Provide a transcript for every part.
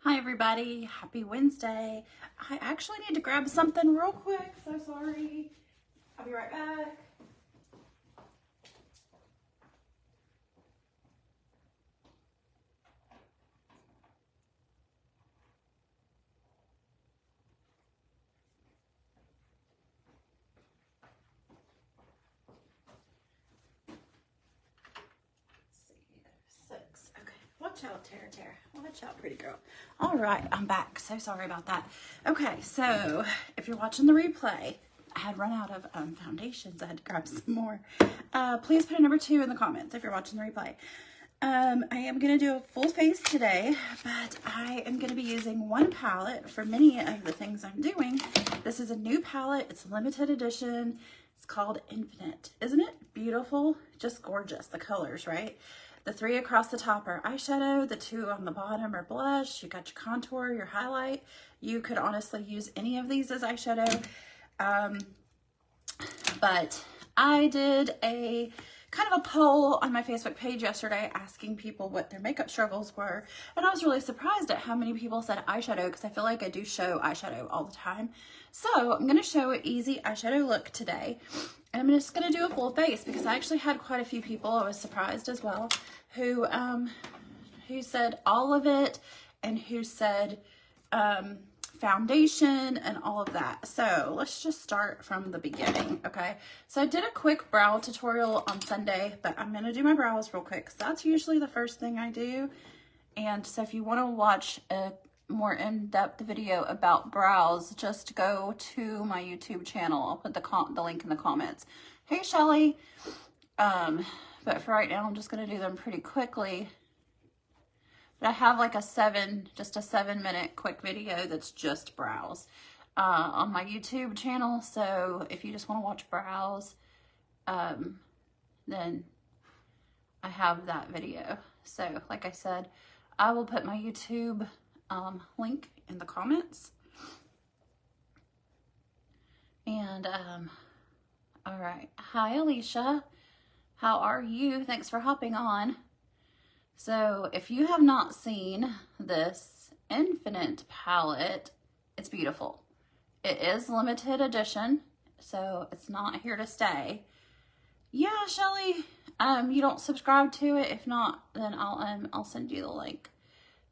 Hi everybody, happy Wednesday. I actually need to grab something real quick, so sorry. I'll be right back. Six. Okay. Watch out, Tara. Watch out, pretty girl. All right, I'm back. So sorry about that. Okay, so if you're watching the replay, I had run out of foundations. I had to grab some more. Please put a number 2 in the comments if you're watching the replay. I am going to do a full face today, but I am going to be using one palette for many of the things I'm doing. This is a new palette. It's a limited edition. It's called Infinit. Isn't it beautiful? Just gorgeous. The colors, right? The 3 across the top are eyeshadow. The 2 on the bottom are blush. You got your contour, your highlight. You could honestly use any of these as eyeshadow. But I did a kind of a poll on my Facebook page yesterday asking people what their makeup struggles were. And I was really surprised at how many people said eyeshadow, because I feel like I do show eyeshadow all the time. So I'm going to show an easy eyeshadow look today. And I'm just going to do a full face because I actually had quite a few people, I was surprised as well, who said all of it and who said foundation and all of that. So let's just start from the beginning, okay? So I did a quick brow tutorial on Sunday, but I'm going to do my brows real quick because that's usually the first thing I do. And so if you want to watch a more in-depth video about brows, just go to my YouTube channel. I'll put the link in the comments. Hey, Shelly. But for right now, I'm just going to do them pretty quickly. But I have like just a 7-minute quick video that's just brows on my YouTube channel. So if you just want to watch brows, then I have that video. So like I said, I will put my YouTube link in the comments. And all right. Hi, Alicia. How are you? Thanks for hopping on. So if you have not seen this Infinit palette, it's beautiful. It is limited edition, so it's not here to stay. Yeah, Shelly, you don't subscribe to it. If not, then I'll send you the link.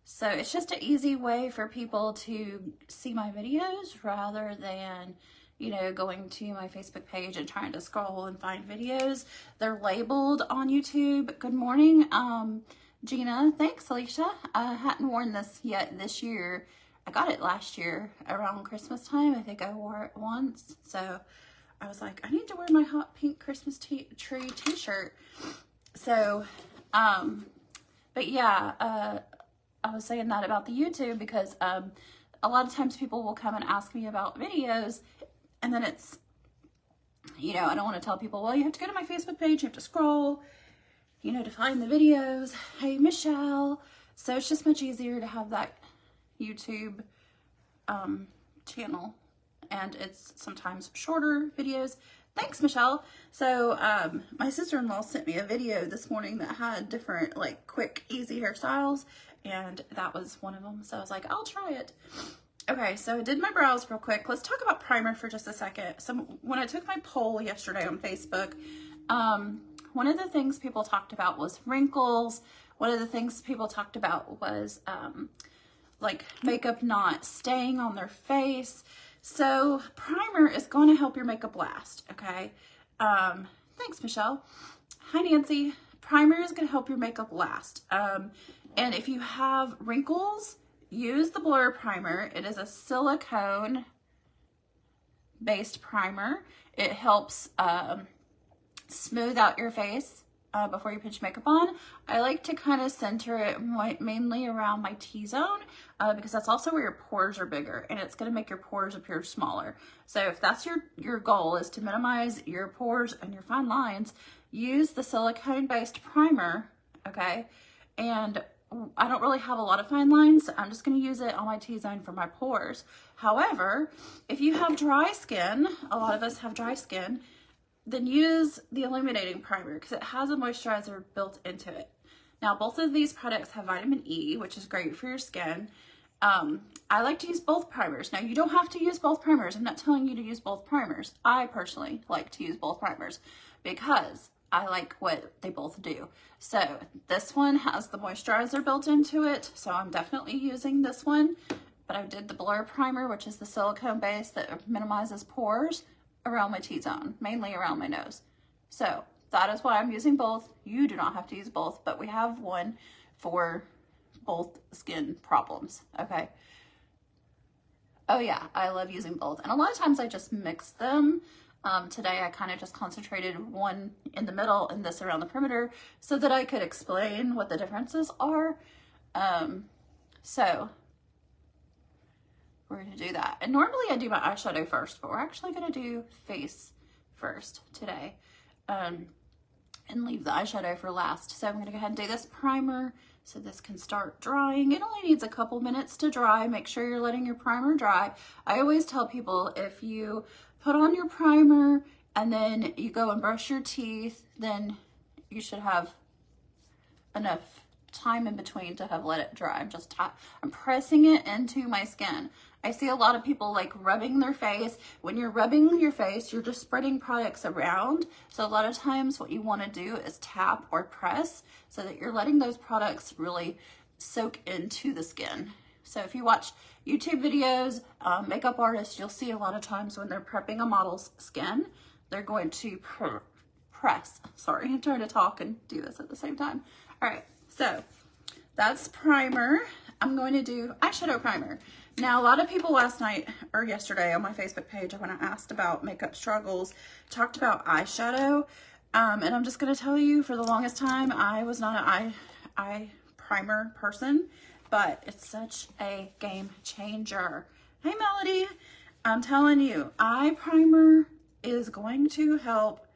So it's just an easy way for people to see my videos rather than, you know, going to my Facebook page and trying to scroll and find videos. They're labeled on YouTube. Good morning, Gina. Thanks, Alicia. I hadn't worn this yet this year. I got it last year around Christmas time. I think I wore it once. So I was like, I need to wear my hot pink Christmas tree t-shirt. So, but yeah, I was saying that about the YouTube because a lot of times people will come and ask me about videos, and then it's, you know, I don't want to tell people, well, you have to go to my Facebook page, you have to scroll, you know, to find the videos. Hey, Michelle. So it's just much easier to have that YouTube channel, and it's sometimes shorter videos. Thanks, Michelle. So my sister-in-law sent me a video this morning that had different, like, quick, easy hairstyles, and that was one of them. So I was like, I'll try it. Okay, so I did my brows real quick. Let's talk about primer for just a second. So when I took my poll yesterday on Facebook, one of the things people talked about was wrinkles. One of the things people talked about was like makeup not staying on their face. So primer is going to help your makeup last, okay? Thanks, Michelle. Hi, Nancy. Primer is going to help your makeup last. And if you have wrinkles, use the Blur Primer. It is a silicone based primer. It helps smooth out your face before you put your makeup on. I like to kind of center it mainly around my T-zone because that's also where your pores are bigger, and it's going to make your pores appear smaller. So if that's your goal, is to minimize your pores and your fine lines, use the silicone based primer, okay? And I don't really have a lot of fine lines, so I'm just going to use it on my T-zone for my pores. However, if you have dry skin, a lot of us have dry skin, then use the illuminating primer because it has a moisturizer built into it. Now, both of these products have vitamin E, which is great for your skin. I like to use both primers. Now, you don't have to use both primers. I'm not telling you to use both primers. I personally like to use both primers because I like what they both do. So this one has the moisturizer built into it, so I'm definitely using this one. But I did the Blur Primer, which is the silicone base that minimizes pores around my T-zone, mainly around my nose. So that is why I'm using both. You do not have to use both, but we have one for both skin problems, okay? Oh yeah, I love using both. And a lot of times I just mix them. Today I kind of just concentrated one in the middle and this around the perimeter so that I could explain what the differences are. So we're gonna do that. And normally I do my eyeshadow first, but we're actually gonna do face first today. And leave the eyeshadow for last. So I'm gonna go ahead and do this primer so this can start drying. It only needs a couple minutes to dry. Make sure you're letting your primer dry. I always tell people if you put on your primer and then you go and brush your teeth, then you should have enough time in between to have let it dry. I'm pressing it into my skin. I see a lot of people like rubbing their face. When you're rubbing your face, you're just spreading products around. So a lot of times what you want to do is tap or press so that you're letting those products really soak into the skin. So if you watch YouTube videos, makeup artists, you'll see a lot of times when they're prepping a model's skin, they're going to press. Sorry, I'm trying to talk and do this at the same time. All right, so that's primer. I'm going to do eyeshadow primer. Now, a lot of people last night or yesterday on my Facebook page, when I asked about makeup struggles, talked about eyeshadow. And I'm just going to tell you, for the longest time, I was not an eye primer person, but it's such a game changer. Hey, Melody, I'm telling you, eye primer is going to help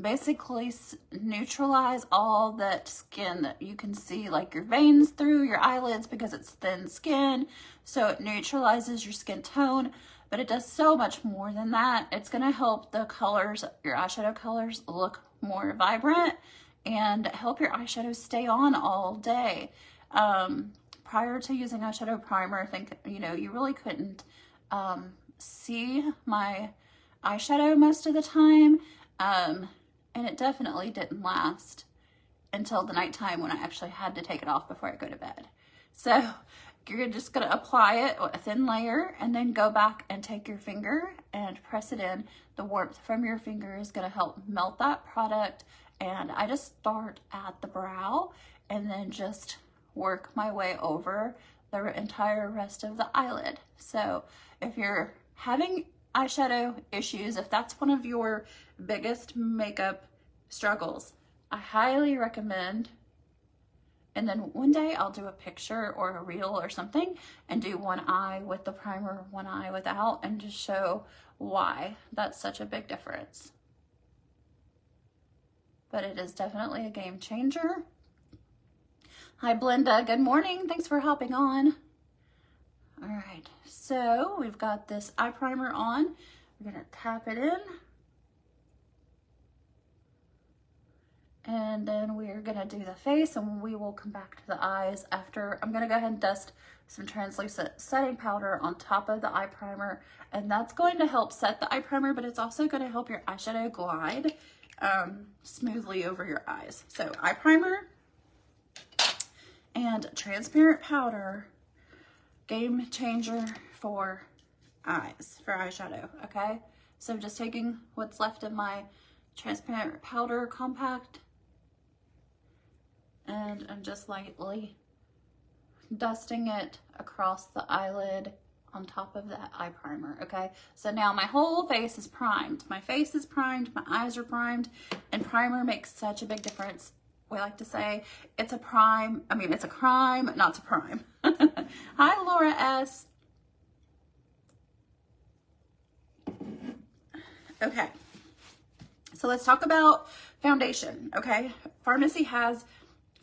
basically neutralize all that skin that you can see, like your veins through your eyelids, because it's thin skin. So it neutralizes your skin tone, but it does so much more than that. It's going to help the colors, your eyeshadow colors, look more vibrant and help your eyeshadow stay on all day. Prior to using eyeshadow primer, I think, you really couldn't see my eyeshadow most of the time. And it definitely didn't last until the nighttime when I actually had to take it off before I go to bed. So you're just going to apply it with a thin layer and then go back and take your finger and press it in. The warmth from your finger is going to help melt that product. And I just start at the brow and then just work my way over the entire rest of the eyelid. So if you're having eyeshadow issues, if that's one of your biggest makeup struggles, I highly recommend, and then one day I'll do a picture or a reel or something and do one eye with the primer, one eye without, and just show why that's such a big difference. But it is definitely a game changer. Hi Blenda, good morning, thanks for hopping on. All right, so we've got this eye primer on. We're gonna tap it in. And then we're gonna do the face and we will come back to the eyes after. I'm gonna go ahead and dust some translucent setting powder on top of the eye primer. And that's going to help set the eye primer, but it's also gonna help your eyeshadow glide smoothly over your eyes. So eye primer and transparent powder. Game changer for eyes, for eyeshadow, okay? So just taking what's left of my transparent powder compact and I'm just lightly dusting it across the eyelid on top of that eye primer, okay? So now my whole face is primed. My face is primed, my eyes are primed, and primer makes such a big difference. We like to say it's a crime not to prime. Hi, Laura S. Okay, so let's talk about foundation, okay? Farmasi has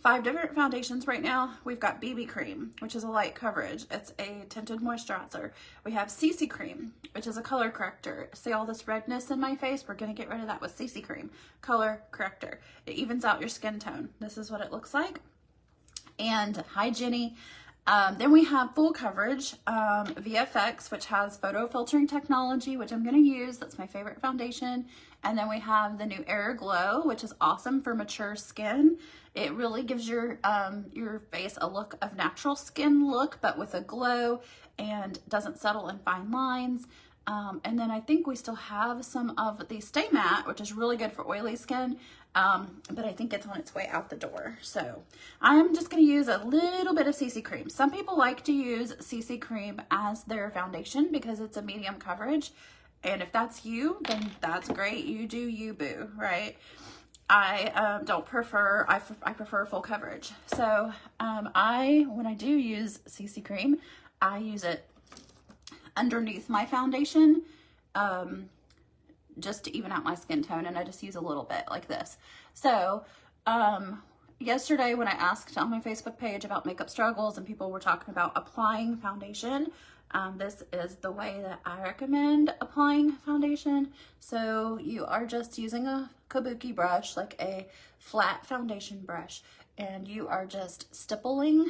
5 different foundations right now. We've got BB cream, which is a light coverage. It's a tinted moisturizer. We have CC cream, which is a color corrector. See all this redness in my face? We're gonna get rid of that with CC cream. Color corrector. It evens out your skin tone. This is what it looks like. and Hi Jenny. Then we have full coverage, VFX, which has photo filtering technology, which I'm going to use. That's my favorite foundation. And then we have the new Air Glow, which is awesome for mature skin. It really gives your face a look of natural skin look, but with a glow, and doesn't settle in fine lines. And then I think we still have some of the Stay Matte, which is really good for oily skin, but I think it's on its way out the door. So I'm just going to use a little bit of CC cream. Some people like to use CC cream as their foundation because it's a medium coverage. And if that's you, then that's great. You do you, boo, right? I don't prefer, I prefer full coverage. So when I do use CC cream, I use it underneath my foundation, just to even out my skin tone, and I just use a little bit like this. So yesterday when I asked on my Facebook page about makeup struggles and people were talking about applying foundation, this is the way that I recommend applying foundation. So you are just using a kabuki brush, like a flat foundation brush, and you are just stippling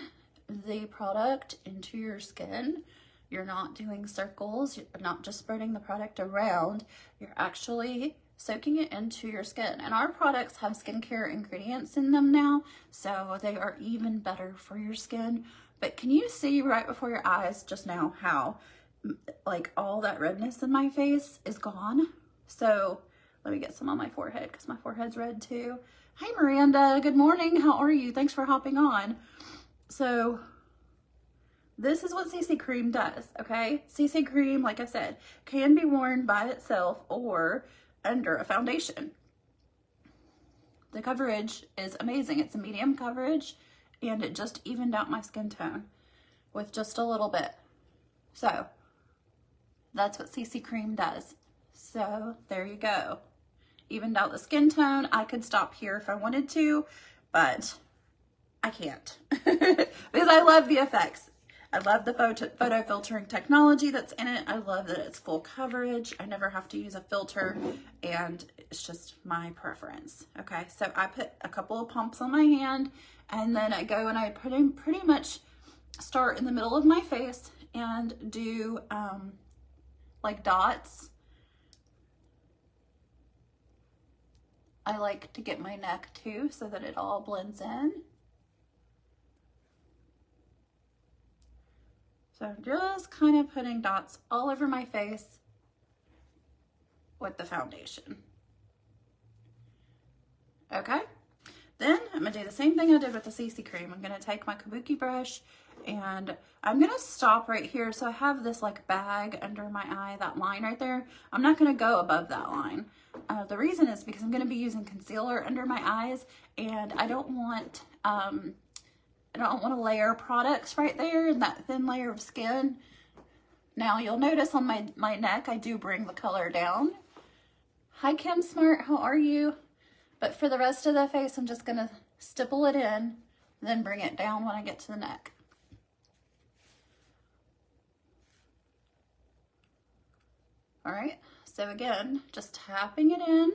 the product into your skin. You're not doing circles, you're not just spreading the product around, you're actually soaking it into your skin. And our products have skincare ingredients in them now, so they are even better for your skin. But can you see right before your eyes just now how like all that redness in my face is gone? So let me get some on my forehead because my forehead's red too. Hi Miranda, good morning, how are you? Thanks for hopping on. So this is what CC cream does, okay? CC cream, like I said, can be worn by itself or under a foundation. The coverage is amazing. It's a medium coverage, and it just evened out my skin tone with just a little bit. So that's what CC cream does. So there you go. Evened out the skin tone. I could stop here if I wanted to, but I can't because I love the effects. I love the photo filtering technology that's in it. I love that it's full coverage. I never have to use a filter, and it's just my preference. Okay, so I put a couple of pumps on my hand, and then I go and I pretty much start in the middle of my face and do like dots. I like to get my neck too so that it all blends in. So I'm just kind of putting dots all over my face with the foundation. Okay, then I'm gonna do the same thing I did with the CC cream. I'm gonna take my kabuki brush and I'm gonna stop right here. So I have this like bag under my eye, that line right there. I'm not gonna go above that line. The reason is because I'm gonna be using concealer under my eyes, and I don't want to layer products right there in that thin layer of skin. Now you'll notice on my neck, I do bring the color down. Hi Kim Smart, how are you? But for the rest of the face, I'm just gonna stipple it in, then bring it down when I get to the neck. All right, so again, just tapping it in.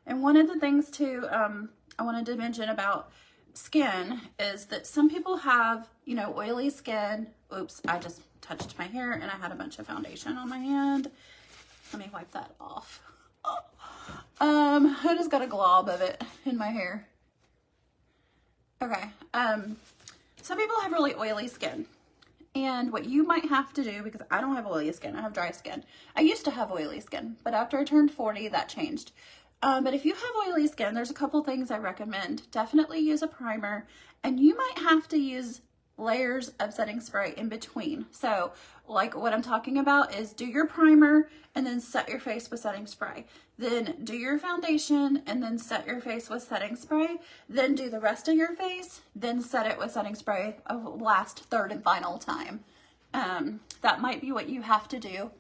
And one of the things too, I wanted to mention about skin is that some people have, you know, oily skin. Oops, I just touched my hair and I had a bunch of foundation on my hand. Let me wipe that off. I just got a glob of it in my hair. Okay, some people have really oily skin. And what you might have to do, because I don't have oily skin, I have dry skin. I used to have oily skin, but after I turned 40, that changed. But if you have oily skin, there's a couple things I recommend. Definitely use a primer, and you might have to use layers of setting spray in between. So like what I'm talking about is do your primer and then set your face with setting spray. Then do your foundation and then set your face with setting spray. Then do the rest of your face, then set it with setting spray a last third and final time. That might be what you have to do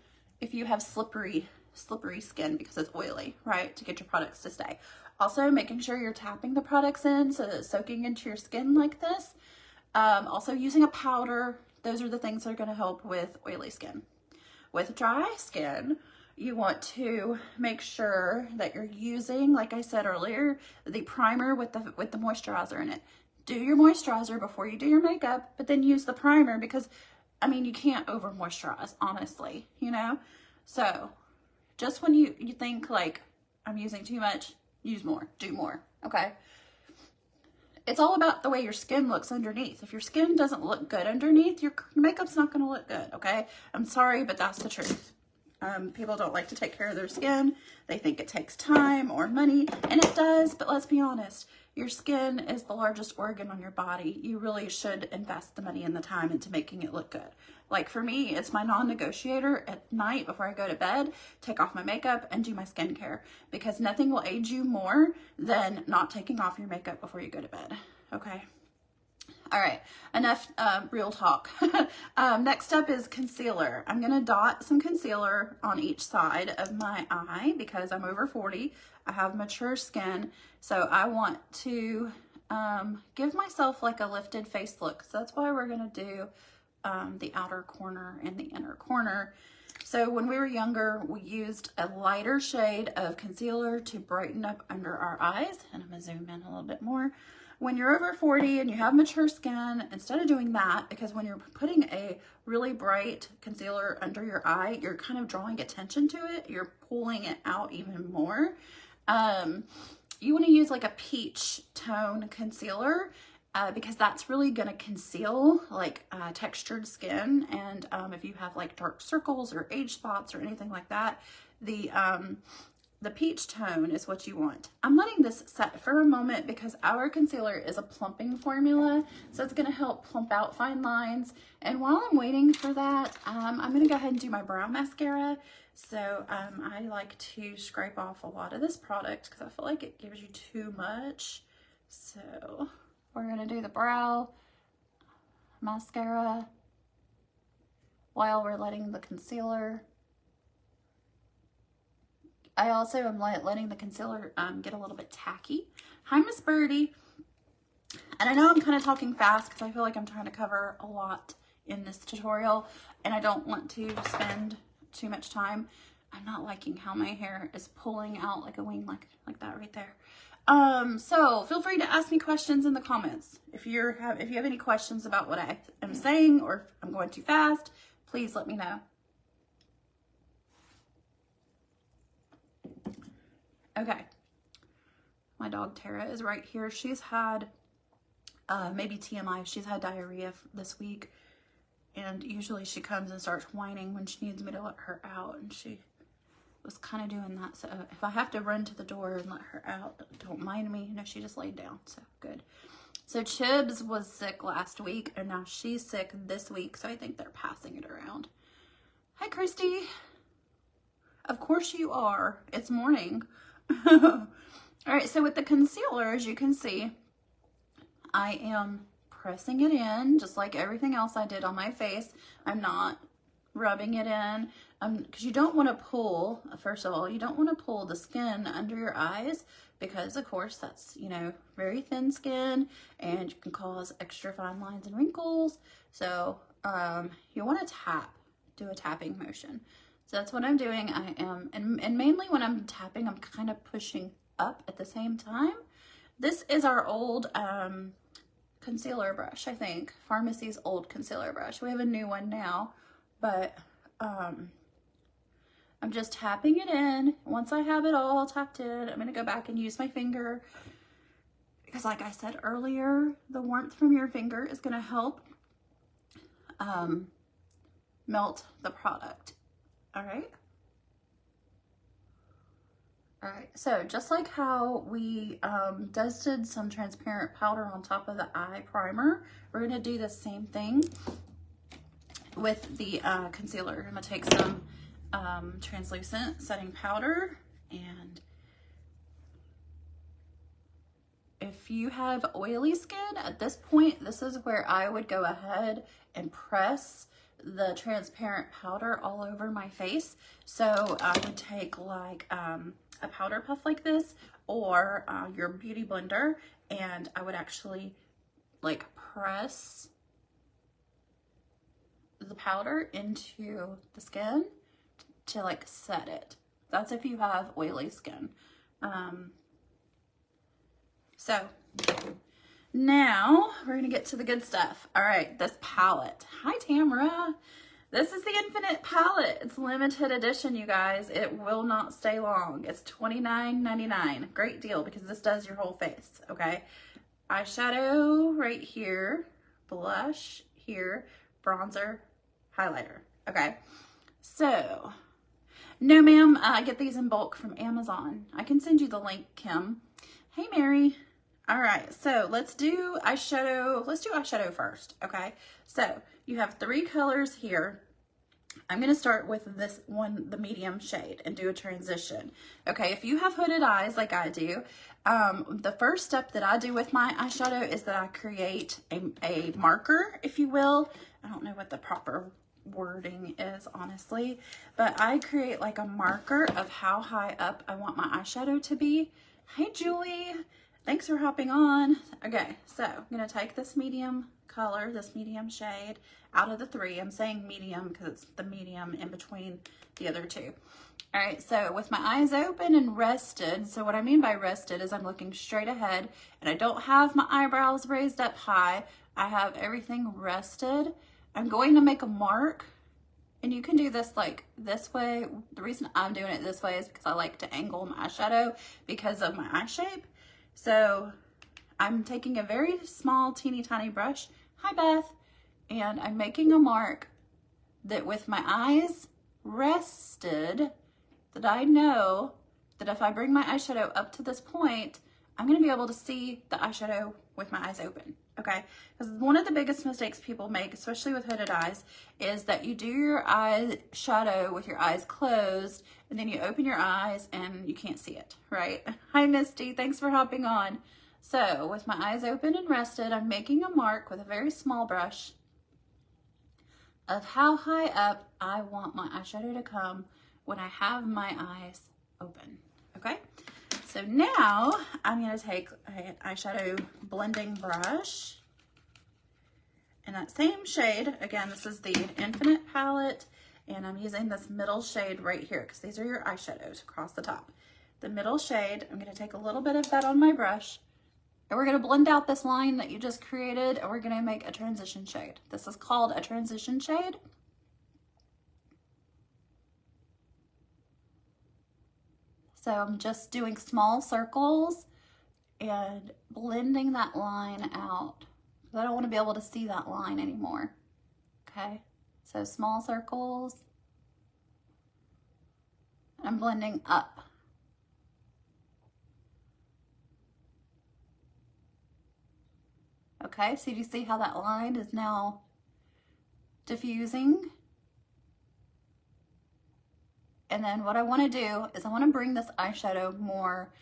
if you have slippery skin because it's oily, right? To get your products to stay. Also making sure you're tapping the products in so that it's soaking into your skin like this. Also using a powder. Those are the things that are going to help with oily skin. with dry skin, you want to make sure that you're using, like I said earlier, the primer with the moisturizer in it. Do your moisturizer before you do your makeup, but then use the primer because, I mean, you can't over moisturize, honestly, you know? So just when you think like, I'm using too much, use more, do more, okay? It's all about the way your skin looks underneath. If your skin doesn't look good underneath, your makeup's not gonna look good, okay? I'm sorry, but that's the truth. People don't like to take care of their skin. They think it takes time or money, and it does, but let's be honest. Your skin is the largest organ on your body. You really should invest the money and the time into making it look good. Like for me, it's my non-negotiator at night before I go to bed, take off my makeup and do my skincare, because nothing will age you more than not taking off your makeup before you go to bed, okay? All right, enough real talk. Next up is concealer. I'm gonna dot some concealer on each side of my eye because I'm over 40. I have mature skin, so I want to give myself like a lifted face look. So that's why we're gonna do the outer corner and the inner corner. So when we were younger, we used a lighter shade of concealer to brighten up under our eyes. And I'm gonna zoom in a little bit more. When you're over 40 and you have mature skin, instead of doing that, because when you're putting a really bright concealer under your eye, you're kind of drawing attention to it. You're pulling it out even more. You want to use like a peach tone concealer because that's really going to conceal like textured skin. And if you have like dark circles or age spots or anything like that, the peach tone is what you want. I'm letting this set for a moment because our concealer is a plumping formula, so it's gonna help plump out fine lines. And while I'm waiting for that, I'm gonna go ahead and do my brow mascara. So I like to scrape off a lot of this product because I feel like it gives you too much. So we're gonna do the brow mascara while we're letting the concealer. I also am letting the concealer get a little bit tacky. Hi, Miss Birdie. And I know I'm kind of talking fast because I feel like I'm trying to cover a lot in this tutorial and I don't want to spend too much time. I'm not liking how my hair is pulling out like a wing like that right there. So feel free to ask me questions in the comments. If you have any questions about what I am saying or if I'm going too fast, please let me know. Okay, my dog Tara is right here. She's had, maybe TMI, she's had diarrhea this week. And usually she comes and starts whining when she needs me to let her out. And she was kind of doing that. So if I have to run to the door and let her out, don't mind me. No, she just laid down, so good. So Chibs was sick last week and now she's sick this week. So I think they're passing it around. Hi, Christy. Of course you are. It's morning. All right, so with the concealer, as you can see, I am pressing it in just like everything else I did on my face. I'm not rubbing it in because you don't want to pull, first of all, you don't want to pull the skin under your eyes because, of course, that's, you know, very thin skin and you can cause extra fine lines and wrinkles. So you want to do a tapping motion. So that's what I'm doing. I am, and mainly when I'm tapping, I'm kind of pushing up at the same time. This is our old concealer brush, I think. Farmasi's old concealer brush. We have a new one now, but I'm just tapping it in. Once I have it all tapped in, I'm gonna go back and use my finger because like I said earlier, the warmth from your finger is gonna help melt the product. All right. All right, so just like how we dusted some transparent powder on top of the eye primer, we're gonna do the same thing with the concealer. I'm gonna take some translucent setting powder, and if you have oily skin, at this point, this is where I would go ahead and press the transparent powder all over my face. So I would take like a powder puff like this or your beauty blender, and I would actually like press the powder into the skin to like set it. That's if you have oily skin. So now we're gonna get to the good stuff. All right, this palette. Hi, Tamara. This is the Infinit palette. It's limited edition, you guys. It will not stay long. It's $29.99. Great deal because this does your whole face, okay? Eyeshadow right here, blush here, bronzer, highlighter, okay? So, no ma'am, I get these in bulk from Amazon. I can send you the link, Kim. Hey, Mary. All right, so let's do eyeshadow. Let's do eyeshadow first, okay? So you have 3 colors here. I'm gonna start with this one, the medium shade, and do a transition. Okay, if you have hooded eyes like I do, the first step that I do with my eyeshadow is that I create a marker, if you will. I don't know what the proper wording is, honestly, but I create like a marker of how high up I want my eyeshadow to be. Hey, Julie. Thanks for hopping on. Okay, so I'm gonna take this medium color, this medium shade, out of the 3. I'm saying medium because it's the medium in between the other 2. All right, so with my eyes open and rested, so what I mean by rested is I'm looking straight ahead and I don't have my eyebrows raised up high. I have everything rested. I'm going to make a mark, and you can do this like this way. The reason I'm doing it this way is because I like to angle my eyeshadow because of my eye shape. So I'm taking a very small, teeny tiny brush. Hi, Beth. And I'm making a mark that with my eyes rested, that I know that if I bring my eyeshadow up to this point, I'm going to be able to see the eyeshadow with my eyes open. Okay? Because one of the biggest mistakes people make, especially with hooded eyes, is that you do your eyeshadow with your eyes closed, and then you open your eyes and you can't see it, right? Hi, Misty. Thanks for hopping on. So with my eyes open and rested, I'm making a mark with a very small brush of how high up I want my eyeshadow to come when I have my eyes open, okay? So now I'm gonna take an eyeshadow blending brush in that same shade. Again, this is the Infinit palette, and I'm using this middle shade right here because these are your eyeshadows across the top. The middle shade, I'm gonna take a little bit of that on my brush, and we're gonna blend out this line that you just created, and we're gonna make a transition shade. This is called a transition shade. So I'm just doing small circles and blending that line out. I don't want to be able to see that line anymore. Okay, so small circles. I'm blending up. Okay, so you see how that line is now diffusing? And then what I want to do is I want to bring this eyeshadow more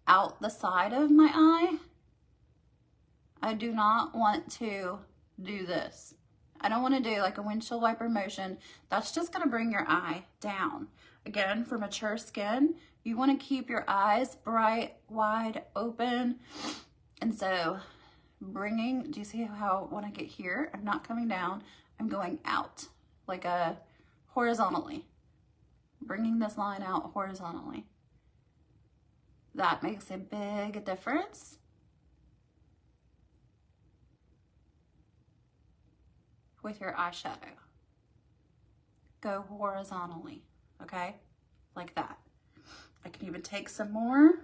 out the side of my eye. I do not want to do this. I don't want to do like a windshield wiper motion. That's just going to bring your eye down. Again, for mature skin, you want to keep your eyes bright, wide open. And so bringing, do you see how when I get here, I'm not coming down, I'm going out like a horizontally. Bringing this line out horizontally. That makes a big difference. With your eyeshadow. Go horizontally, okay? Like that. I can even take some more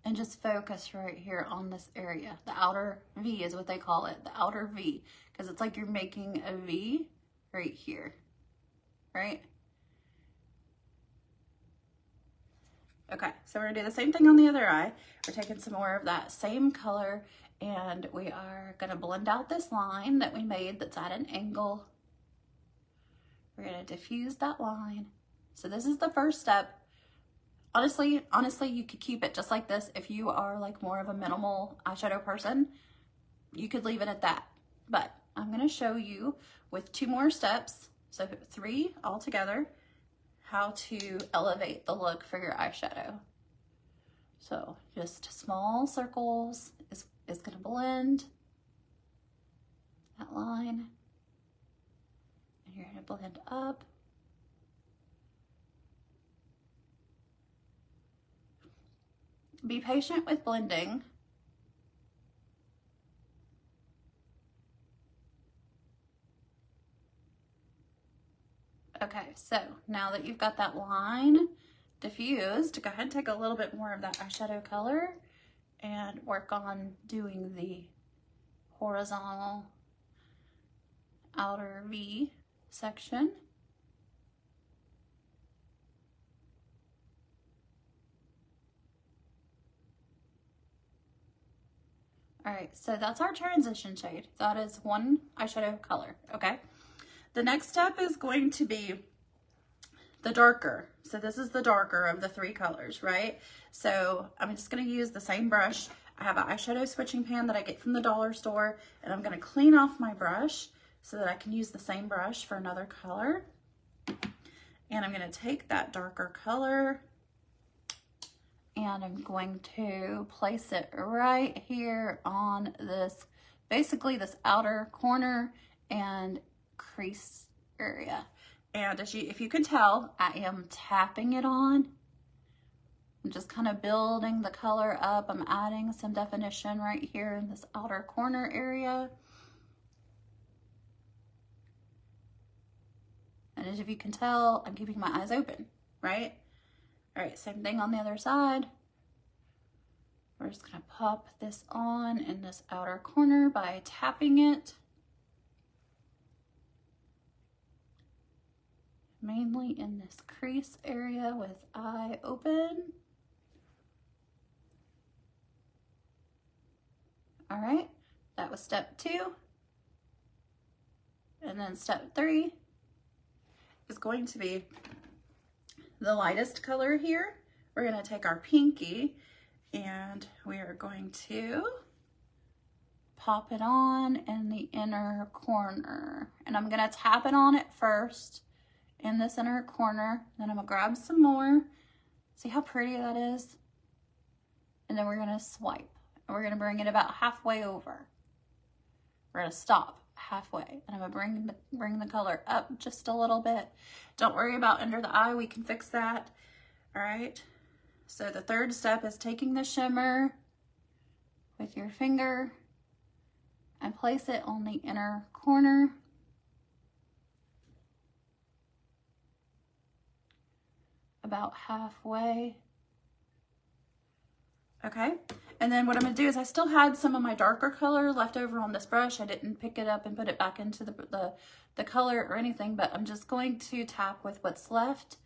and just focus right here on this area. The outer V is what they call it, the outer V, because it's like you're making a V right here, right? Okay, so we're gonna do the same thing on the other eye. We're taking some more of that same color, and we are gonna blend out this line that we made that's at an angle. We're gonna diffuse that line. So this is the first step. Honestly, you could keep it just like this. If you are like more of a minimal eyeshadow person, you could leave it at that. But I'm gonna show you with 2 more steps, so 3 altogether, how to elevate the look for your eyeshadow. So just small circles is gonna blend that line, and you're gonna blend up be patient with blending. Okay, so now that you've got that line diffused, go ahead and take a little bit more of that eyeshadow color and work on doing the horizontal outer V section. All right, so that's our transition shade. That is one eyeshadow color, okay? The next step is going to be the darker. So this is the darker of the three colors, right? So I'm just gonna use the same brush. I have an eyeshadow switching pan that I get from the dollar store, and I'm gonna clean off my brush so that I can use the same brush for another color. And I'm gonna take that darker color and I'm going to place it right here on this, basically this outer corner and crease area. And if you can tell, I am tapping it on. I'm just kind of building the color up. I'm adding some definition right here in this outer corner area. And as if you can tell, I'm keeping my eyes open, right? All right, same thing on the other side. We're just gonna pop this on in this outer corner by tapping it. Mainly in this crease area with eye open. All right, that was step 2. And then step 3 is going to be the lightest color here. We're gonna take our pinky and we are going to pop it on in the inner corner. And I'm gonna tap it on it first in this inner corner. Then I'm gonna grab some more. See how pretty that is? And then we're gonna swipe. And we're gonna bring it about halfway over. We're gonna stop halfway. And I'm gonna bring the color up just a little bit. Don't worry about under the eye, we can fix that. All right. So the third step is taking the shimmer with your finger and place it on the inner corner. About halfway. Okay, and then what I'm gonna do is I still had some of my darker color left over on this brush. I didn't pick it up and put it back into the color or anything, but I'm just going to tap with what's left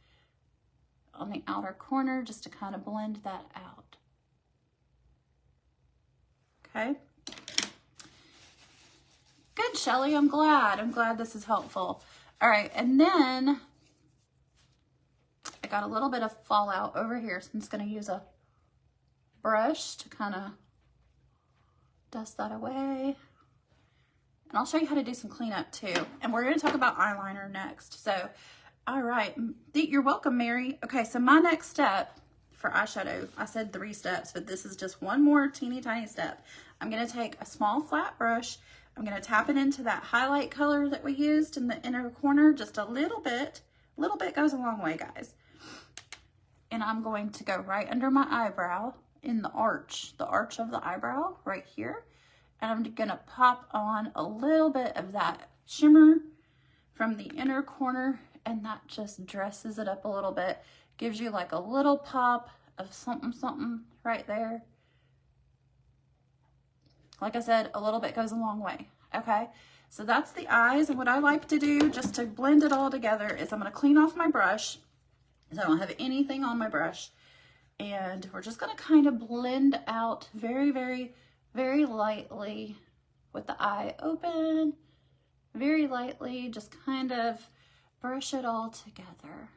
on the outer corner just to kind of blend that out. Okay. Good, Shelly, I'm glad this is helpful. All right, and then I got a little bit of fallout over here, so I'm just gonna use a brush to kind of dust that away. And I'll show you how to do some cleanup too. And we're gonna talk about eyeliner next. So, all right, you're welcome, Mary. Okay, so my next step for eyeshadow, I said 3 steps, but this is just one more teeny tiny step. I'm gonna take a small flat brush. I'm gonna tap it into that highlight color that we used in the inner corner, just a little bit. A little bit goes a long way, guys. And I'm going to go right under my eyebrow in the arch of the eyebrow right here. And I'm gonna pop on a little bit of that shimmer from the inner corner, and that just dresses it up a little bit. Gives you like a little pop of something, something right there. Like I said, a little bit goes a long way, okay? So that's the eyes, and what I like to do just to blend it all together is I'm gonna clean off my brush, so I don't have anything on my brush. And we're just gonna kind of blend out very, very, very lightly with the eye open, very lightly, just kind of brush it all together.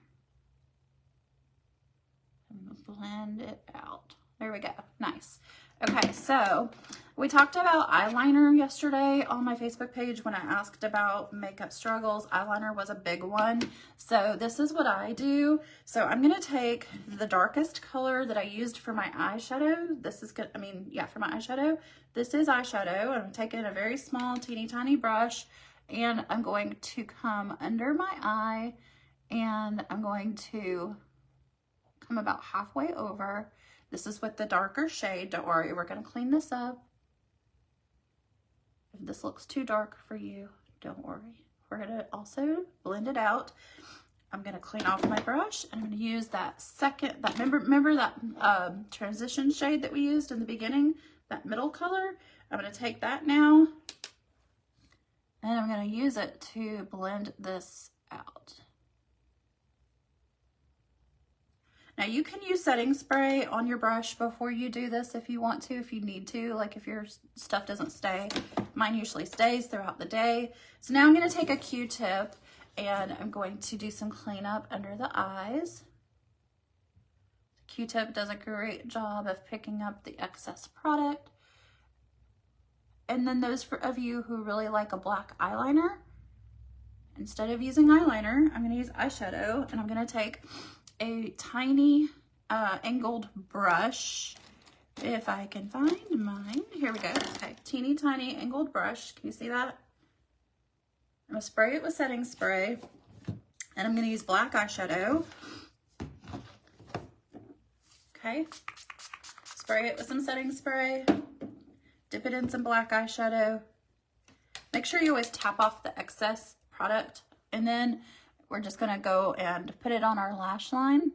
And blend it out. There we go, nice. Okay, so we talked about eyeliner yesterday on my Facebook page when I asked about makeup struggles. Eyeliner was a big one. So this is what I do. So I'm gonna take the darkest color that I used for my eyeshadow. This is good, for my eyeshadow. This is eyeshadow. I'm taking a very small, teeny tiny brush, and I'm going to come under my eye, and I'm going to come about halfway over. This is with the darker shade. Don't worry, we're going to clean this up. If this looks too dark for you, don't worry. We're going to also blend it out. I'm going to clean off my brush, and I'm going to use that remember that transition shade that we used in the beginning, that middle color? I'm going to take that now, and I'm going to use it to blend this out. Now you can use setting spray on your brush before you do this if you want to, if you need to, like if your stuff doesn't stay. Mine usually stays throughout the day. So now I'm going to take a Q-tip and I'm going to do some cleanup under the eyes. The Q-tip does a great job of picking up the excess product. And then those of you who really like a black eyeliner, instead of using eyeliner, I'm going to use eyeshadow, and I'm going to take a tiny angled brush, if I can find mine. Here we go. Okay, teeny tiny angled brush. Can you see that? I'm going to spray it with setting spray, and I'm going to use black eyeshadow. Okay, spray it with some setting spray, dip it in some black eyeshadow. Make sure you always tap off the excess product, and then we're just going to go and put it on our lash line.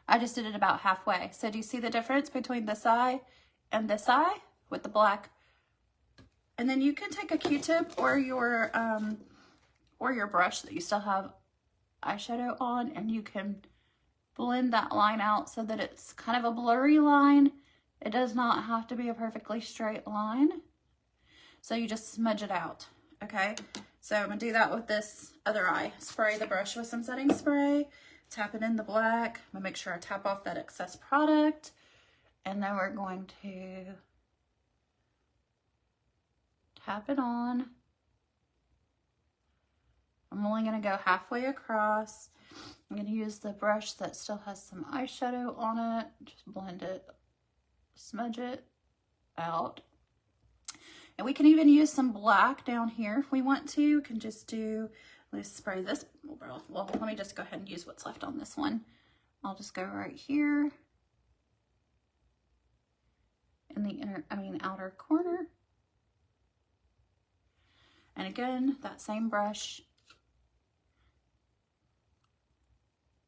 I just did it about halfway. So do you see the difference between this eye and this eye with the black? And then you can take a Q-tip or your brush that you still have eyeshadow on, and you can blend that line out so that it's kind of a blurry line. It does not have to be a perfectly straight line. So you just smudge it out, okay? So I'm gonna do that with this other eye. Spray the brush with some setting spray, tap it in the black. I'm gonna make sure I tap off that excess product. And then we're going to tap it on. I'm only gonna go halfway across. I'm going to use the brush that still has some eyeshadow on it. Just blend it, smudge it out. And we can even use some black down here if we want to. We can just do, let's spray this. Well, let me just go ahead and use what's left on this one. I'll just go right here in the outer corner. And again, that same brush,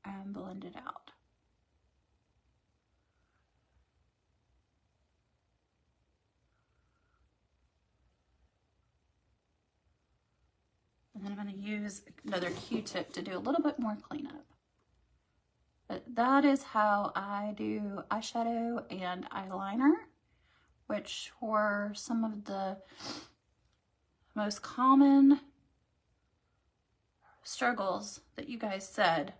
and blend it out. And then I'm going to use another Q-tip to do a little bit more cleanup. But that is how I do eyeshadow and eyeliner, which were some of the most common struggles that you guys said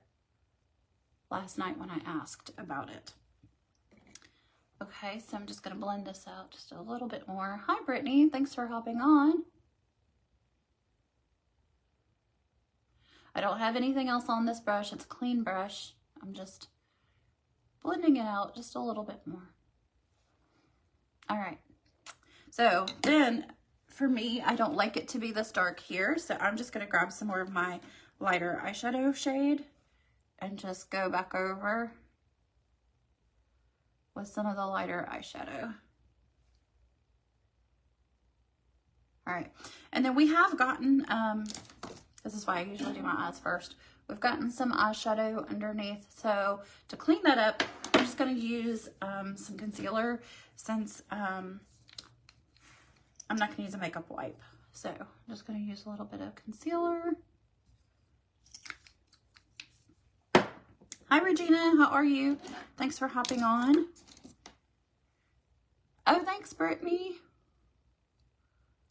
last night when I asked about it. Okay, so I'm just going to blend this out just a little bit more. Hi, Brittany. Thanks for hopping on. I don't have anything else on this brush. It's a clean brush. I'm just blending it out just a little bit more. All right. So then for me, I don't like it to be this dark here. So I'm just going to grab some more of my lighter eyeshadow shade and just go back over with some of the lighter eyeshadow. All right, and then we have gotten, this is why I usually do my eyes first. We've gotten some eyeshadow underneath. So to clean that up, I'm just gonna use some concealer since I'm not gonna use a makeup wipe. So I'm just gonna use a little bit of concealer. Hi, Regina, how are you? Thanks for hopping on. Oh, thanks, Brittany.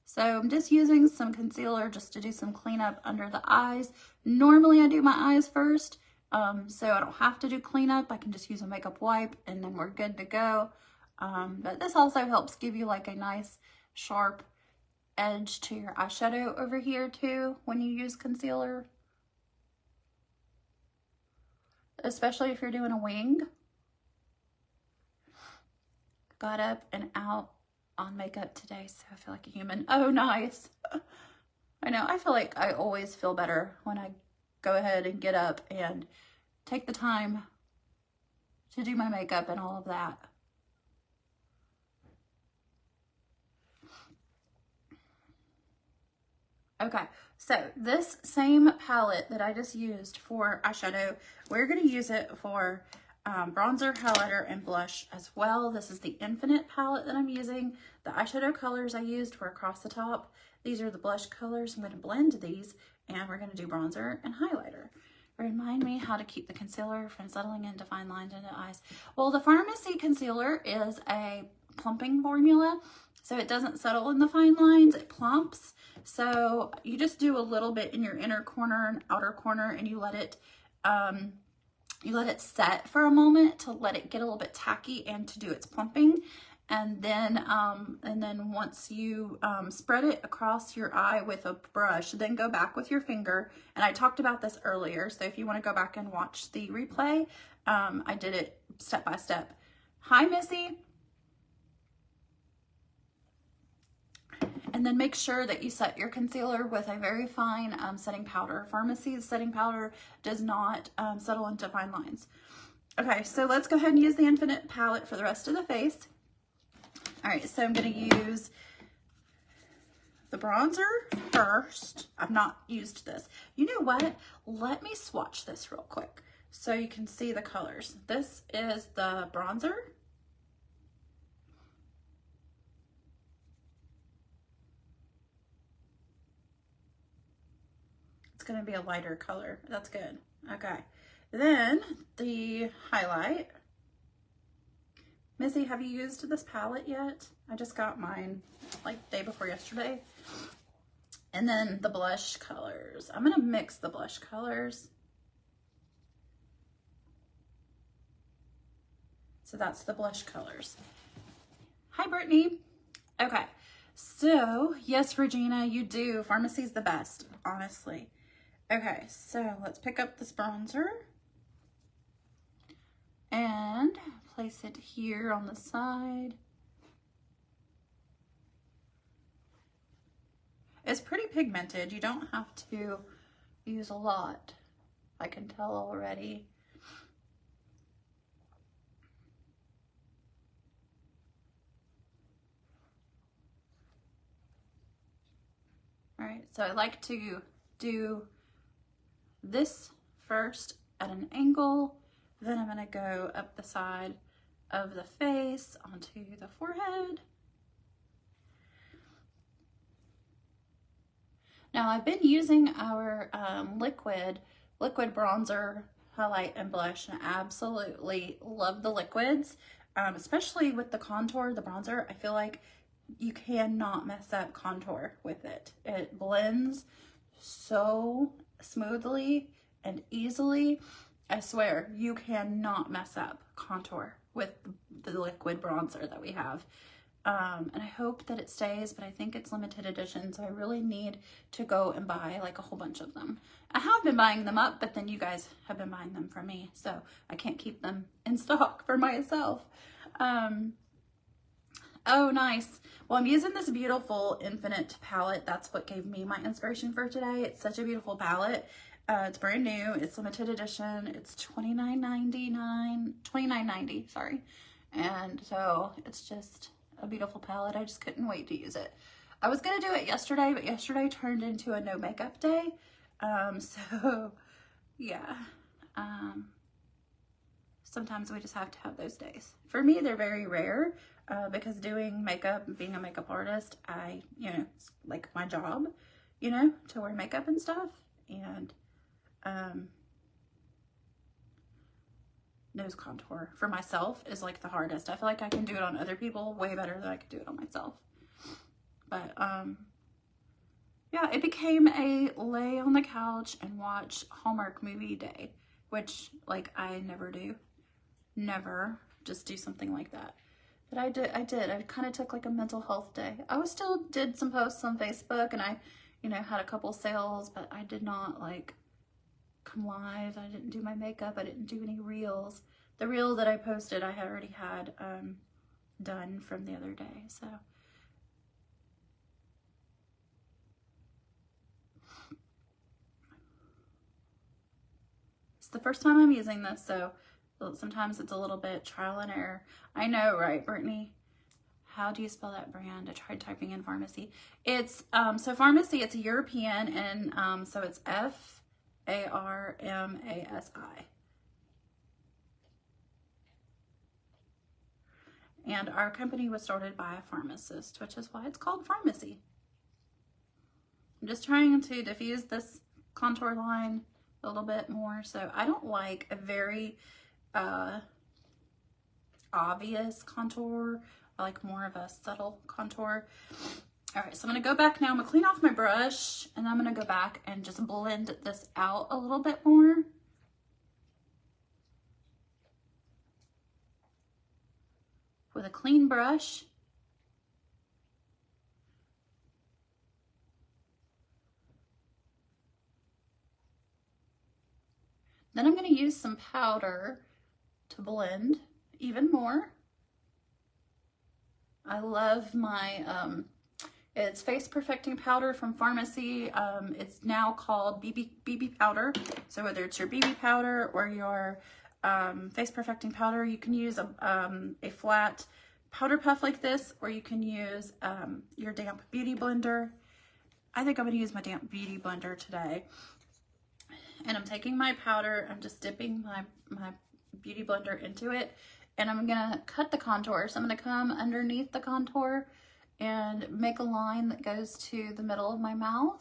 So I'm just using some concealer just to do some cleanup under the eyes. Normally I do my eyes first, so I don't have to do cleanup. I can just use a makeup wipe and then we're good to go. But this also helps give you like a nice sharp edge to your eyeshadow over here too when you use concealer. Especially if you're doing a wing. Got up and out on makeup today, so I feel like a human. Oh, nice. I know, I feel like I always feel better when I go ahead and get up and take the time to do my makeup and all of that. Okay, so this same palette that I just used for eyeshadow, we're going to use it for bronzer, highlighter, and blush as well. This is the Infinit palette that I'm using. The eyeshadow colors I used were across the top. These are the blush colors. I'm going to blend these, and we're going to do bronzer and highlighter. Remind me how to keep the concealer from settling into fine lines under the eyes. Well, the Farmasi concealer is a plumping formula, so it doesn't settle in the fine lines, it plumps. So you just do a little bit in your inner corner and outer corner, and you let it set for a moment to let it get a little bit tacky and to do its plumping. And then once you spread it across your eye with a brush, then go back with your finger. And I talked about this earlier, so if you want to go back and watch the replay, I did it step by step. Hi, Missy. And then make sure that you set your concealer with a very fine setting powder. Farmasi's setting powder does not settle into fine lines. Okay, so let's go ahead and use the Infinit palette for the rest of the face. All right, so I'm going to use the bronzer first. I've not used this. You know what? Let me swatch this real quick so you can see the colors. This is the bronzer. It's going to be a lighter color. That's good. Okay. Then the highlight. Missy, have you used this palette yet? I just got mine like day before yesterday. And then the blush colors. I'm gonna mix the blush colors. So that's the blush colors. Hi, Brittany. Okay, so yes, Regina, you do. Farmasi's the best, honestly. Okay, so let's pick up this bronzer and place it here on the side. It's pretty pigmented. You don't have to use a lot, I can tell already. All right, so I like to do this first at an angle, then I'm gonna go up the side of the face onto the forehead. Now I've been using our liquid bronzer, highlight, and blush, and I absolutely love the liquids, especially with the contour, the bronzer. I feel like you cannot mess up contour with it. It blends so smoothly and easily. I swear, you cannot mess up contour with the liquid bronzer that we have. And I hope that it stays, but I think it's limited edition, so I really need to go and buy like a whole bunch of them. I have been buying them up, but then you guys have been buying them for me, so I can't keep them in stock for myself. Oh, nice. Well, I'm using this beautiful Infinit palette. That's what gave me my inspiration for today. It's such a beautiful palette. It's brand new. It's limited edition. It's $29.90, sorry. And so it's just a beautiful palette. I just couldn't wait to use it. I was going to do it yesterday, but yesterday turned into a no makeup day. So yeah. Sometimes we just have to have those days. For me, they're very rare. Because doing makeup and being a makeup artist, it's like my job, to wear makeup and stuff. And nose contour for myself is like the hardest. I feel like I can do it on other people way better than I could do it on myself. But yeah, it became a lay on the couch and watch Hallmark movie day, which like I never do. Never just do something like that. But I did. I kind of took like a mental health day. I still did some posts on Facebook, and I, had a couple sales, but I did not like come live. I didn't do my makeup. I didn't do any reels. The reel that I posted, I had already had done from the other day. So It's the first time I'm using this, so sometimes it's a little bit trial and error. I know, right, Brittany? How do you spell that brand? I tried typing in Farmasi. It's, so Farmasi, it's a European, and so it's Farmasi. And our company was started by a pharmacist, which is why it's called Farmasi. I'm just trying to diffuse this contour line a little bit more. So I don't like a very obvious contour. I like more of a subtle contour. All right, so I'm gonna go back now. I'm gonna clean off my brush, and I'm gonna go back and just blend this out a little bit more. With a clean brush. Then I'm going to use some powder to blend even more. I love my, it's Face Perfecting Powder from Farmasi. It's now called BB powder. So whether it's your BB powder or your Face Perfecting Powder, you can use a flat powder puff like this, or you can use your damp beauty blender. I think I'm going to use my damp beauty blender today. And I'm taking my powder, I'm just dipping my beauty blender into it, and I'm gonna cut the contour. So I'm gonna come underneath the contour and make a line that goes to the middle of my mouth.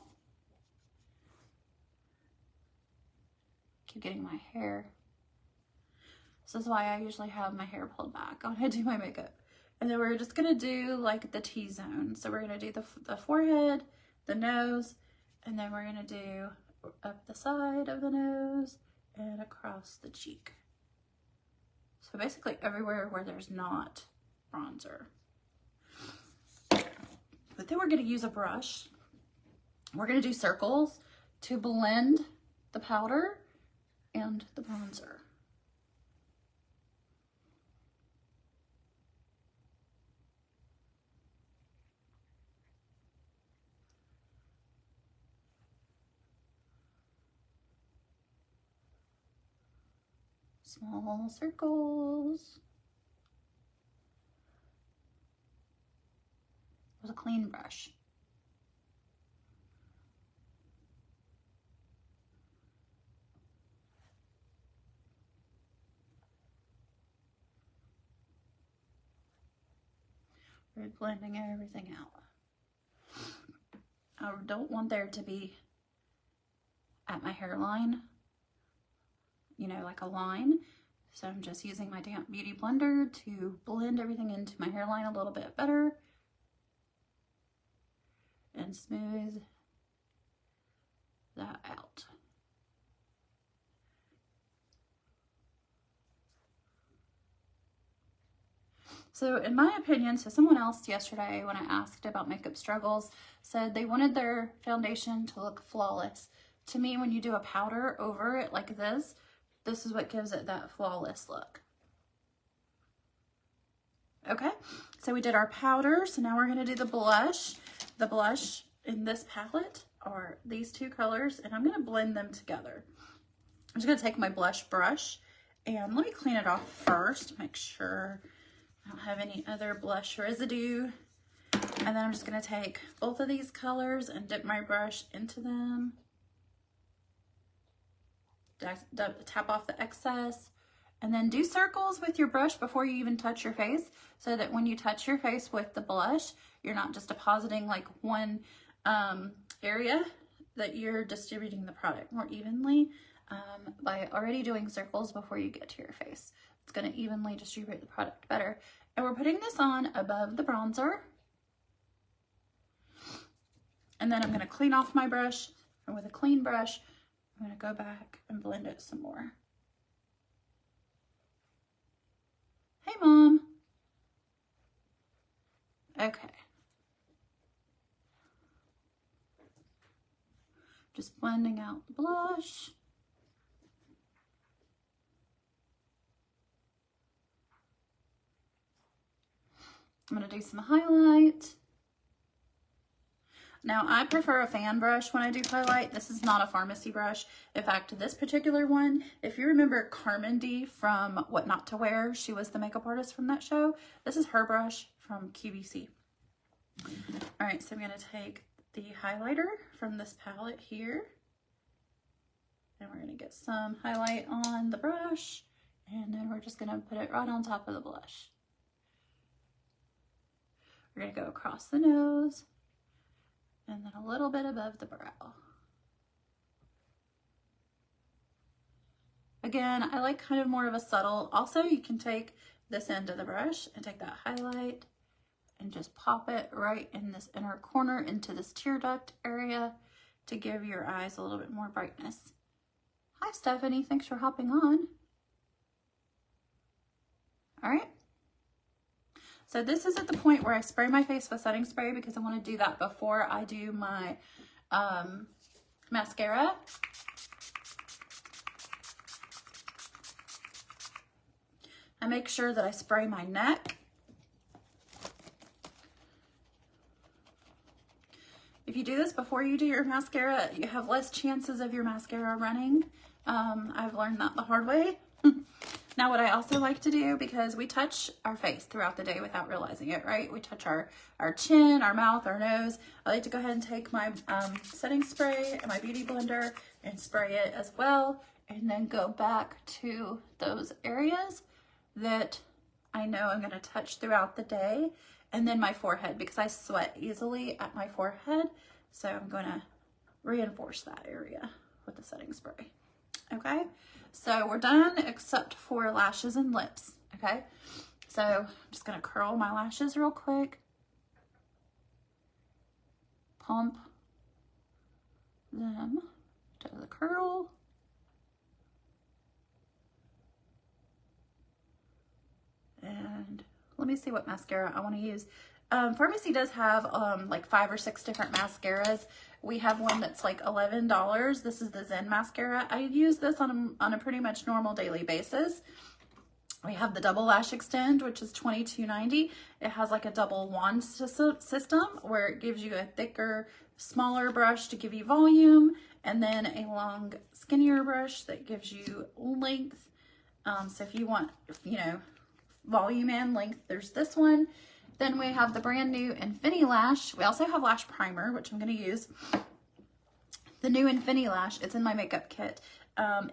Keep getting my hair. This is why I usually have my hair pulled back when I do my makeup. And then we're just gonna do like the T-zone. So we're gonna do the forehead, the nose, and then we're gonna do up the side of the nose and across the cheek. So basically everywhere where there's not bronzer. But then we're going to use a brush. We're going to do circles to blend the powder and the bronzer. Small circles with a clean brush. We're blending everything out. I don't want there to be at my hairline, you know, like a line. So I'm just using my damp beauty blender to blend everything into my hairline a little bit better and smooth that out. So in my opinion, so someone else yesterday when I asked about makeup struggles said they wanted their foundation to look flawless. To me, when you do a powder over it like this is what gives it that flawless look. Okay, so we did our powder, so now we're gonna do the blush. The blush in this palette are these two colors, and I'm gonna blend them together. I'm just gonna take my blush brush, and let me clean it off first, make sure I don't have any other blush residue. And then I'm just gonna take both of these colors and dip my brush into them. Tap off the excess, and then do circles with your brush before you even touch your face, so that when you touch your face with the blush, you're not just depositing like one area, that you're distributing the product more evenly by already doing circles before you get to your face. It's going to evenly distribute the product better. And we're putting this on above the bronzer. And then I'm going to clean off my brush, and with a clean brush, I'm going to go back and blend it some more. Hey, Mom. Okay. Just blending out the blush. I'm going to do some highlight. Now, I prefer a fan brush when I do highlight. This is not a Farmasi brush. In fact, this particular one, if you remember Carmen D from What Not to Wear, she was the makeup artist from that show. This is her brush from QVC. All right, so I'm going to take the highlighter from this palette here. And we're going to get some highlight on the brush. And then we're just going to put it right on top of the blush. We're going to go across the nose. And then a little bit above the brow. Again, I like kind of more of a subtle. Also, you can take this end of the brush and take that highlight and just pop it right in this inner corner into this tear duct area to give your eyes a little bit more brightness. Hi, Stephanie. Thanks for hopping on. All right. So this is at the point where I spray my face with setting spray because I want to do that before I do my mascara. I make sure that I spray my neck. If you do this before you do your mascara, you have less chances of your mascara running. I've learned that the hard way. Now, what I also like to do, because we touch our face throughout the day without realizing it, right? We touch our chin, our mouth, our nose. I like to go ahead and take my setting spray and my beauty blender and spray it as well, and then go back to those areas that I know I'm going to touch throughout the day, and then my forehead, because I sweat easily at my forehead, so I'm going to reinforce that area with the setting spray. Okay, so we're done except for lashes and lips. Okay, so I'm just going to curl my lashes real quick, pump them to the curl. And let me see what mascara I want to use. Farmasi does have like 5 or 6 different mascaras. We have one that's like $11. This is the Zen mascara. I use this on a pretty much normal daily basis. We have the double lash extend, which is $22.90. It has like a double wand system where it gives you a thicker, smaller brush to give you volume, and then a long, skinnier brush that gives you length. So if you want, you know, volume and length, there's this one. Then we have the brand new Infinit Lash. We also have lash primer, which I'm going to use. The new Infinit Lash, it's in my makeup kit.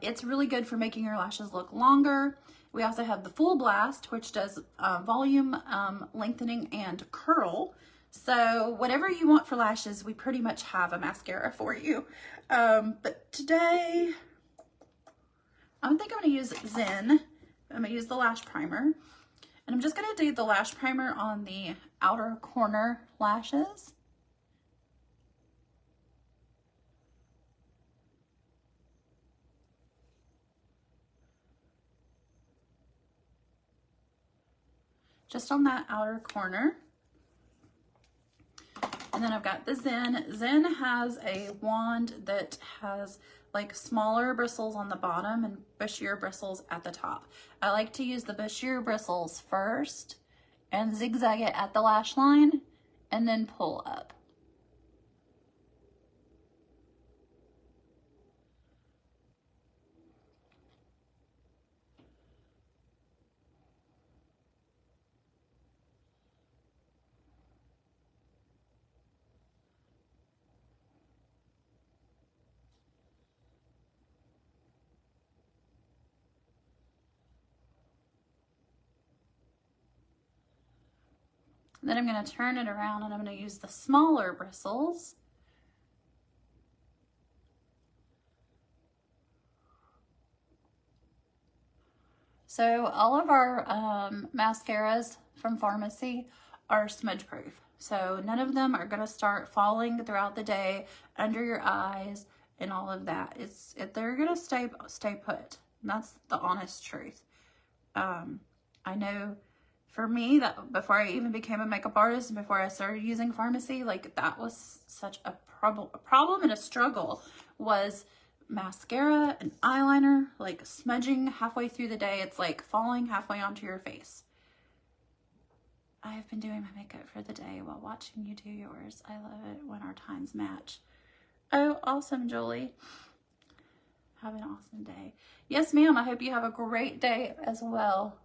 It's really good for making your lashes look longer. We also have the Full Blast, which does volume, lengthening, and curl. So whatever you want for lashes, we pretty much have a mascara for you. But today, I think I'm going to use Zen. I'm going to use the lash primer. And I'm just going to do the lash primer on the outer corner lashes. Just on that outer corner. And then I've got the Zen. Zen has a wand that has like smaller bristles on the bottom and bushier bristles at the top. I like to use the bushier bristles first and zigzag it at the lash line and then pull up. Then I'm going to turn it around and I'm going to use the smaller bristles. So all of our mascaras from Farmasi are smudge proof. So none of them are going to start falling throughout the day under your eyes and all of that. They're going to stay put. That's the honest truth. I know for me, that before I even became a makeup artist and before I started using Farmasi, like that was such a problem and a struggle, was mascara and eyeliner, like smudging halfway through the day. It's like falling halfway onto your face. I've been doing my makeup for the day while watching you do yours. I love it when our times match. Oh, awesome, Julie. Have an awesome day. Yes, ma'am. I hope you have a great day as well.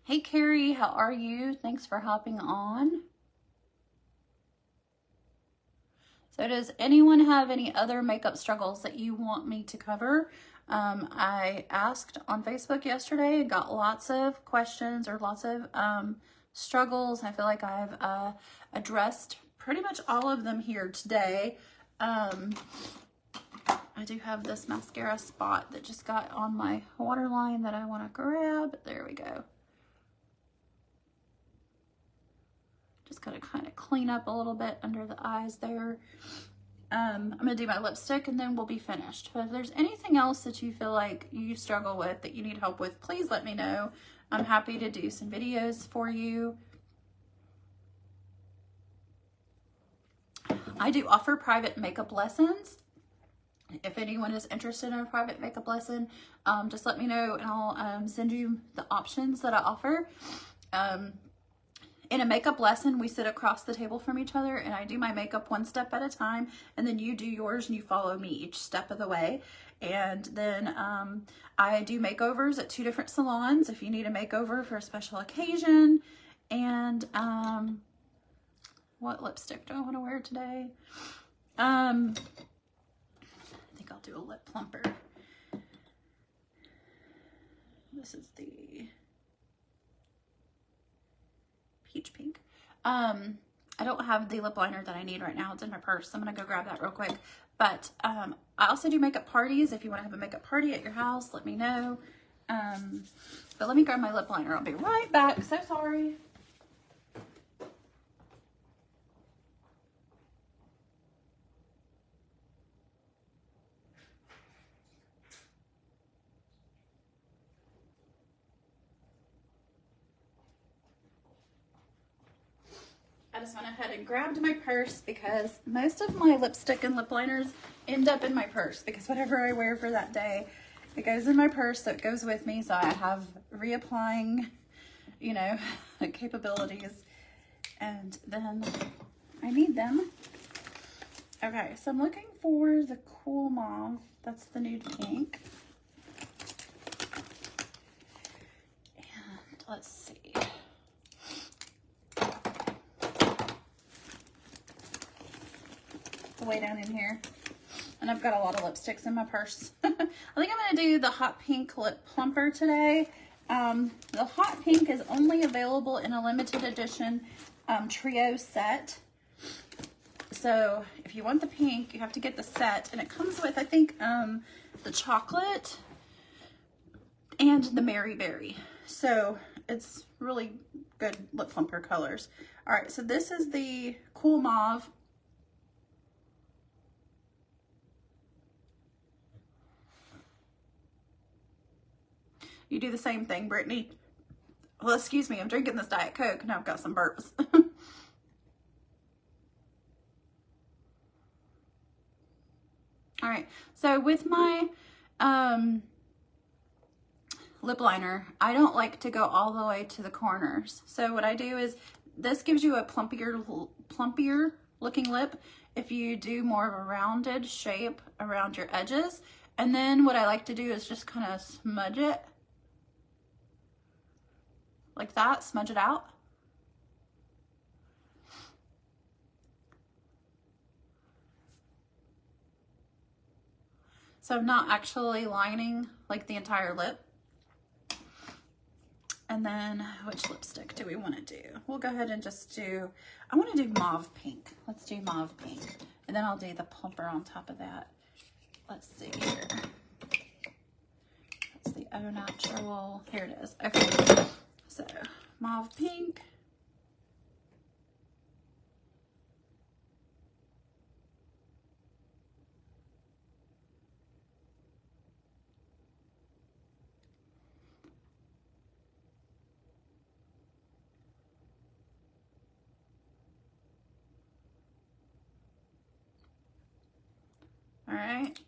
Hey, Carrie, how are you? Thanks for hopping on. So does anyone have any other makeup struggles that you want me to cover? I asked on Facebook yesterday, got lots of questions or lots of struggles. I feel like I've addressed pretty much all of them here today. I do have this mascara spot that just got on my waterline that I want to grab. There we go. Just gotta kind of clean up a little bit under the eyes there. I'm gonna do my lipstick and then we'll be finished. But if there's anything else that you feel like you struggle with, that you need help with, please let me know. I'm happy to do some videos for you. I do offer private makeup lessons. If anyone is interested in a private makeup lesson, just let me know and I'll send you the options that I offer. In a makeup lesson, we sit across the table from each other and I do my makeup one step at a time, and then you do yours and you follow me each step of the way. And then I do makeovers at 2 different salons if you need a makeover for a special occasion. And what lipstick do I want to wear today? I think I'll do a lip plumper. This is the peach pink. I don't have the lip liner that I need right now. It's in my purse. I'm gonna go grab that real quick. But I also do makeup parties. If you want to have a makeup party at your house, let me know. But let me grab my lip liner. I'll be right back. So sorry. I just went ahead and grabbed my purse because most of my lipstick and lip liners end up in my purse because whatever I wear for that day, it goes in my purse, so it goes with me. So I have reapplying, you know, capabilities, and then I need them. Okay, so I'm looking for the Cool Mauve. That's the nude pink. And let's see. Way down in here, and I've got a lot of lipsticks in my purse. I think I'm gonna do the hot pink lip plumper today. The hot pink is only available in a limited edition trio set, so if you want the pink you have to get the set, and it comes with, I think, the chocolate and the Mary Berry, so it's really good lip plumper colors. All right, so this is the Cool Mauve. You do the same thing, Brittany. Well, excuse me, I'm drinking this Diet Coke and I've got some burps. All right, so with my lip liner, I don't like to go all the way to the corners. So what I do is, this gives you a plumpier looking lip if you do more of a rounded shape around your edges. And then what I like to do is just kind of smudge it. Like that, smudge it out. So I'm not actually lining like the entire lip. And then which lipstick do we want to do? We'll go ahead and just do, I want to do mauve pink. Let's do mauve pink. And then I'll do the plumper on top of that. Let's see here. That's the Au Natural. Here it is. Okay. So mauve pink. All right.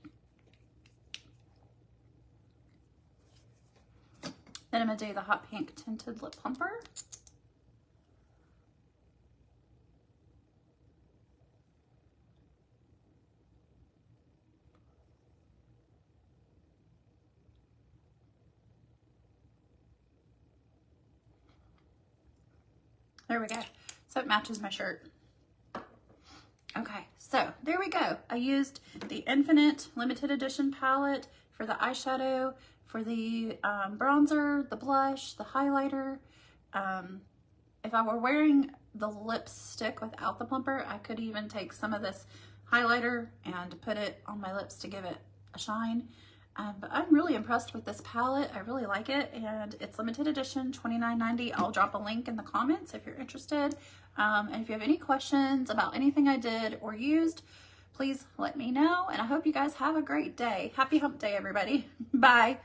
Then I'm going to do the hot pink tinted lip plumper. There we go. So it matches my shirt. Okay, so there we go. I used the Infinit limited edition palette for the eyeshadow, for the bronzer, the blush, the highlighter. If I were wearing the lipstick without the plumper, I could even take some of this highlighter and put it on my lips to give it a shine. But I'm really impressed with this palette. I really like it, and it's limited edition, $29.90. I'll drop a link in the comments if you're interested. And if you have any questions about anything I did or used, please let me know. And I hope you guys have a great day. Happy hump day, everybody. Bye.